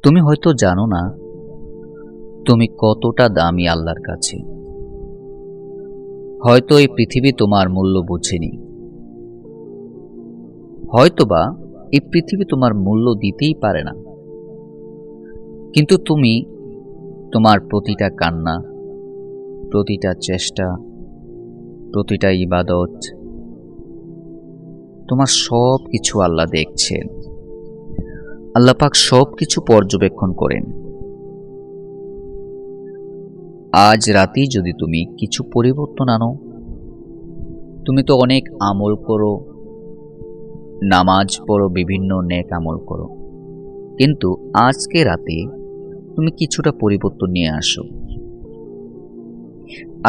তুমি হয়তো জানো না তুমি কতটা দামি আল্লাহর কাছে। হয়তো এই পৃথিবী তোমার মূল্য বোঝেনি, হয়তোবা এই পৃথিবী তোমার মূল্য দিতেই পারে না, কিন্তু তুমি তোমার প্রতিটা কান্না, প্রতিটা চেষ্টা, প্রতিটা ইবাদত, তোমার সব কিছু আল্লাহ দেখছেন। আল্লাহ পাক সব কিছু পর্যবেক্ষণ করেন। আজ রাতেই যদি তুমি কিছু পরিবর্তন আনো, তুমি তো অনেক আমল করো, নামাজ পড়ো, বিভিন্ন নেক আমল করো, কিন্তু আজকে রাতে তুমি কিছুটা পরিবর্তন নিয়ে আসো।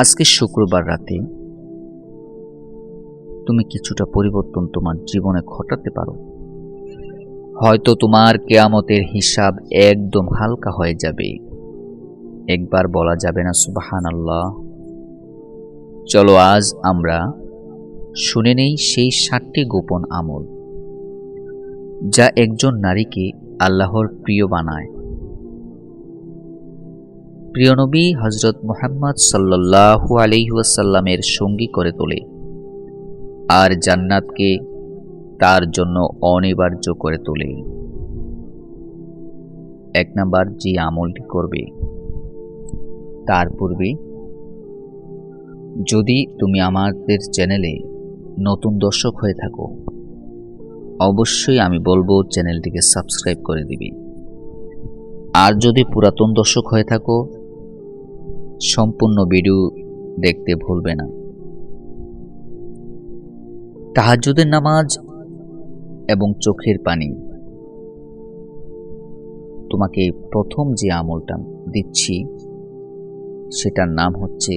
আজকে শুক্রবার রাতে তুমি কিছুটা পরিবর্তন তোমার জীবনে ঘটাতে পারো। হয়তো তোমার কিয়ামতের হিসাব একদম হালকা হয়ে যাবে। একবার বলা যাবে না সুবহানাল্লাহ? চলো আজ আমরা শুনে নেই সেই 7টি গোপন আমল যা একজন নারীকে আল্লাহর প্রিয় বানায়। প্রিয় নবী হযরত মুহাম্মদ সাল্লাল্লাহু আলাইহি ওয়াসাল্লামের সঙ্গী করে তোলে আর জান্নাতকে তার জন্য অনিবার্য করে তোলে। 1 নাম্বার, যে আমলটি করবে তার পূর্বে যদি তুমি আমাদের চ্যানেলে নতুন দর্শক হয়ে থাকো, অবশ্যই আমি বলবো চ্যানেলটিকে সাবস্ক্রাইব করে দিবি। আর যদি পুরাতন দর্শক হয়ে থাকো, সম্পূর্ণ ভিডিও দেখতে ভুলবে না। তাহাজ্জুদের নামাজ এবং চোখের পানি। তোমাকে প্রথম যে আমলটা দিচ্ছি সেটার নাম হচ্ছে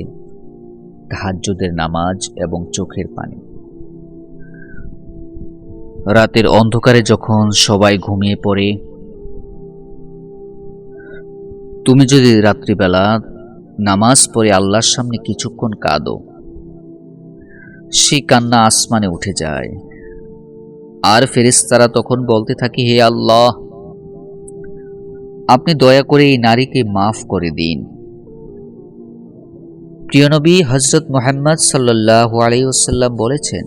তাহাজ্জুদের নামাজ এবং চোখের পানি। রাতের অন্ধকারে যখন সবাই ঘুমিয়ে পড়ে, তুমি যদি রাত্রিবেলা নামাজ পড়ে আল্লাহর সামনে কিছুক্ষণ কাঁদো, সেই কান্না আসমানে উঠে যায় আর ফেরেশতারা তখন বলতে থাকে, হে আল্লাহ, আপনি দয়া করে এই নারীকে মাফ করে দিন। প্রিয় নবী হযরত মুহাম্মদ সাল্লাল্লাহু আলাইহি ওয়াসাল্লাম বলেছেন,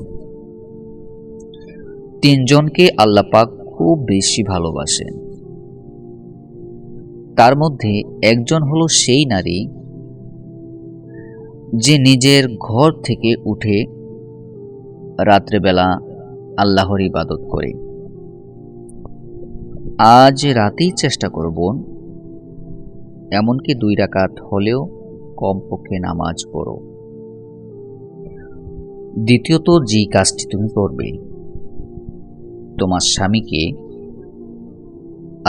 3 জনকে আল্লাহ পাক খুব বেশি ভালোবাসেন। তার মধ্যে একজন হলো সেই নারী যে নিজের ঘর থেকে উঠে রাত্রেবেলা আল্লাহর ইবাদত করে। আজ রাতেই চেষ্টা করব এমনকি 2 রাকাত হলেও কমপক্ষে নামাজ পড়ো। দ্বিতীয়ত যে কাজটি তুমি করবে, তোমার স্বামীকে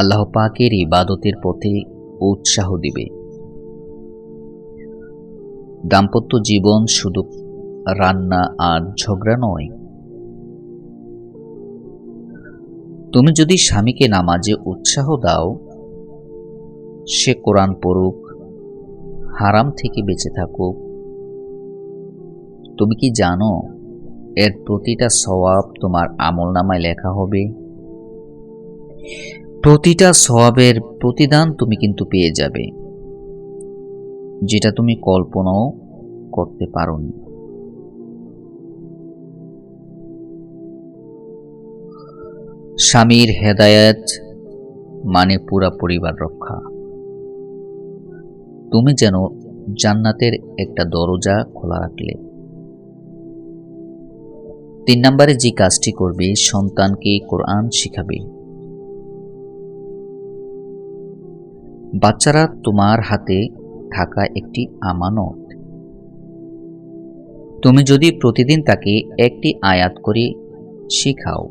আল্লাহ পাকের ইবাদতের পথে উৎসাহ দিবে। দাম্পত্য জীবন শুধু রান্না আর ঝগড়া নয়। তুমি যদি স্বামীকে নামাজে উৎসাহ দাও, সে কোরআন পড়ুক, হারাম থেকে বেঁচে থাকুক, তুমি কি জানো এর প্রতিটা সওয়াব তোমার আমলনামায় লেখা হবে? প্রতিটা সওয়াবের প্রতিদান তুমি কিন্তু পেয়ে যাবে, যেটা তুমি কল্পনাও করতে পারোনি। স্বামীর হেদায়েত মানে পুরা পরিবার রক্ষা। তুমি যেন জান্নাতের একটা দরজা খোলা রাখলে। 3 নম্বরে যে কাজটি করবে, সন্তানকে কোরআন শিখাবে। বাচ্চারা তোমার হাতে থাকা একটি আমানত। তুমি যদি প্রতিদিন তাকে একটি আয়াত করে শিখাও,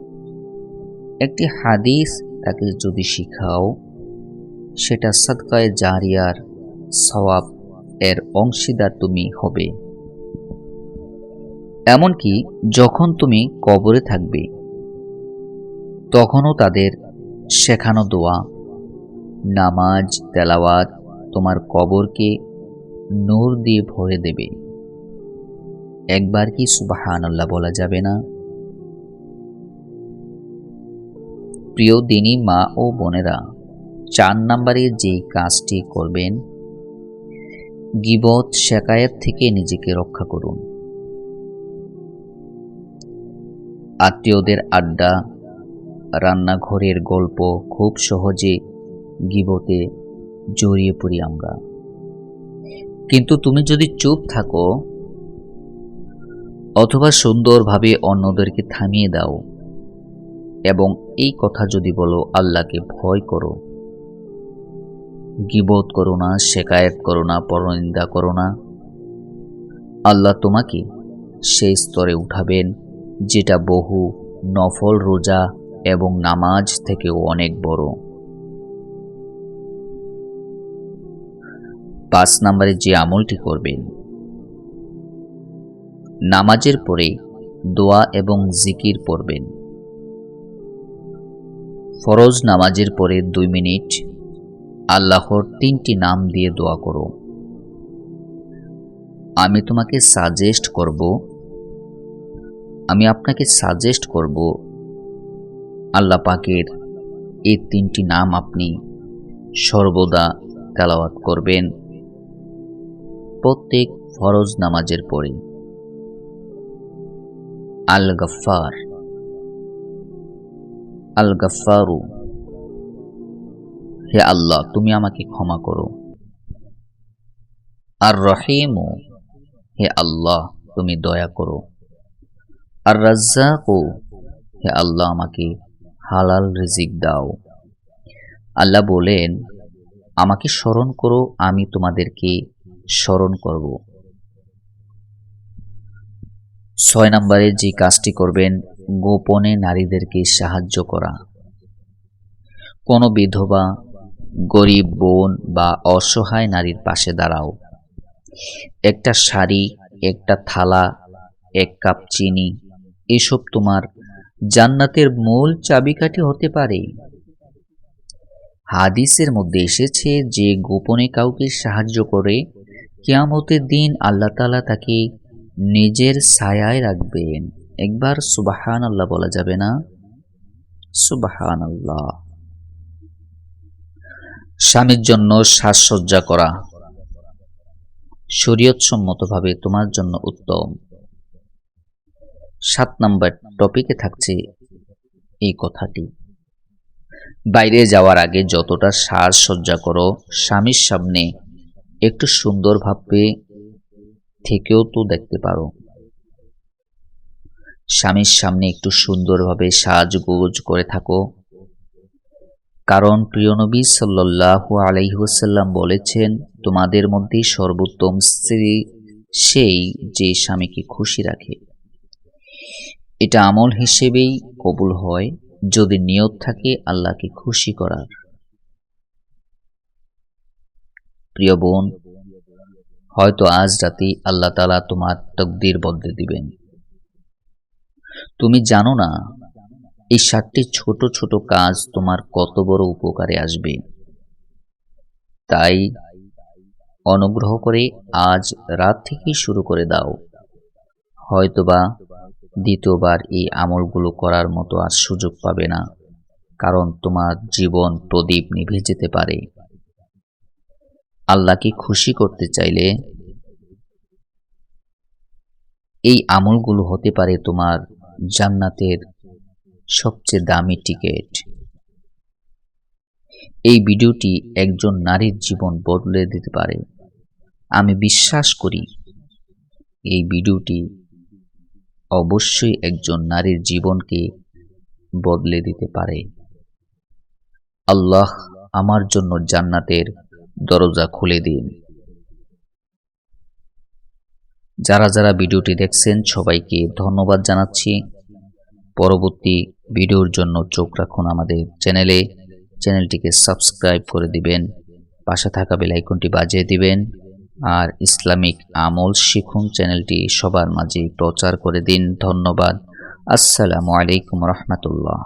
একটি হাদিস তাকে যদি শিখাও, সেটা সাদকায়ে জারিয়ার সওয়াব এর অংশীদার তুমি হবে। এমনকি যখন তুমি কবরে থাকবে, তখনও তাদের শেখানো দোয়া, নামাজ, তেলাওয়াত তোমার কবরকে নূর দিয়ে ভরে দেবে। একবার কি সুবহানাল্লাহ বলা যাবে না? প্রিয় দিনী মা ও বোনেরা, 4 নম্বরে যে কাজটি করবেন, গীবত শেকায়েত থেকে নিজেকে রক্ষা করুন। আত্মীয়দের আড্ডা, রান্নাঘরের গল্প খুব সহজে গীবতে জড়িয়ে পড়ি আমরা। কিন্তু তুমি যদি চুপ থাকো অথবা সুন্দরভাবে অন্যদেরকে থামিয়ে দাও এবং এই কথা যদি বলো আল্লাহকে ভয় করো, গীবত করো না, শেকায়েত করো না, পরনিন্দা করো না, আল্লাহ তোমাকে সেই স্তরে উঠাবেন যেটা বহু নফল রোজা এবং নামাজ থেকেও অনেক বড়। 5 নম্বরে যে আমলটি করবেন, নামাজের পরে দোয়া এবং জিকির পড়বেন। ফরজ নামাজের পরে 2 মিনিট আল্লাহর 3টি নাম দিয়ে দোয়া করো। আমি আপনাকে সাজেস্ট করব আল্লাহ পাকের এই 3টি নাম আপনি সর্বদা তেলাওয়াত করবেন প্রত্যেক ফরজ নামাজের পরে। আল গফফার, আল গফফারু, হে আল্লাহ তুমি আমাকে ক্ষমা করো। আর রহিমু, হে আল্লাহ তুমি দয়া করো। আর রাজ্জাকু, হে আল্লাহ আমাকে হালাল রিজিক দাও। আল্লাহ বলেন, আমাকে স্মরণ করো, আমি তোমাদেরকে স্মরণ করব। 6 নম্বরে যে কাজটি করবেন, গোপনে নারীদেরকে সাহায্য করা। কোনো বিধবা, গরিব বোন বা অসহায় নারীর পাশে দাঁড়াও। একটা শাড়ি, একটা থালা, 1 কাপ চিনি, এসব তোমার জান্নাতের মূল চাবিকাঠি হতে পারে। হাদিসের মধ্যে এসেছে যে গোপনে কাউকে সাহায্য করে কিয়ামতের দিন আল্লাহ তাআলা তাকে নিজের ছায়ায় রাখবেন। একবার সুবহানাল্লাহ বলা যাবে না? সুবহানাল্লাহ। স্বামীর জন্য সাজসজ্জা করা শরীয়তসম্মতভাবে তোমার জন্য উত্তম। 7 নম্বর টপিকে থাকছে এই কথাটি, বাইরে যাওয়ার আগে যতটা সাজসজ্জা করো, স্বামীর সামনে একটু সুন্দরভাবে থেকেও তো দেখতে পারো। স্বামীর সামনে একটু সুন্দরভাবে সাজগোজ করে থাকো, কারণ প্রিয় নবী সাল্লাল্লাহু আলাইহি ওয়াসাল্লাম বলেছেন, তোমাদের মধ্যে সর্বোত্তম স্ত্রী সেই যে স্বামীকে খুশি রাখে। এটা আমল হিসেবেই কবুল হয় যদি নিয়ত থাকে আল্লাহকে খুশি করার। প্রিয় বোন, হয়তো আজ রাতে আল্লাহ তাআলা তোমার তাকদীর বদলে দিবেন। তুমি জানো না এই 7টি ছোট ছোট কাজ তোমার কত বড় উপকারে আসবে। তাই অনুগ্রহ করে আজ রাত থেকেই শুরু করে দাও। হয়তোবা দ্বিতীয়বার এই আমলগুলো করার মতো আর সুযোগ পাবে না, কারণ তোমার জীবন প্রদীপ নিভে যেতে পারে। আল্লাহকে খুশি করতে চাইলে এই আমলগুলো হতে পারে তোমার জান্নাতের সবচেয়ে দামি টিকিট। এই ভিডিওটি একজন নারীর জীবন বদলে দিতে পারে। আমি বিশ্বাস করি এই ভিডিওটি অবশ্যই একজন নারীর জীবনকে বদলে দিতে পারে। আল্লাহ আমার জন্য জান্নাতের দরজা খুলে দিন। যারা যারা ভিডিওটি দেখছেন সবাইকে ধন্যবাদ জানাচ্ছি। পরবর্তী ভিডিওর জন্য চোখ রাখুন আমাদের চ্যানেলটিকে সাবস্ক্রাইব করে দিবেন, পাশে থাকা বেল আইকনটি বাজিয়ে দিবেন, আর ইসলামিক আমল শিখুন চ্যানেলটি সবার মাঝে প্রচার করে দিন। ধন্যবাদ। আসসালামু আলাইকুম রাহমাতুল্লাহ।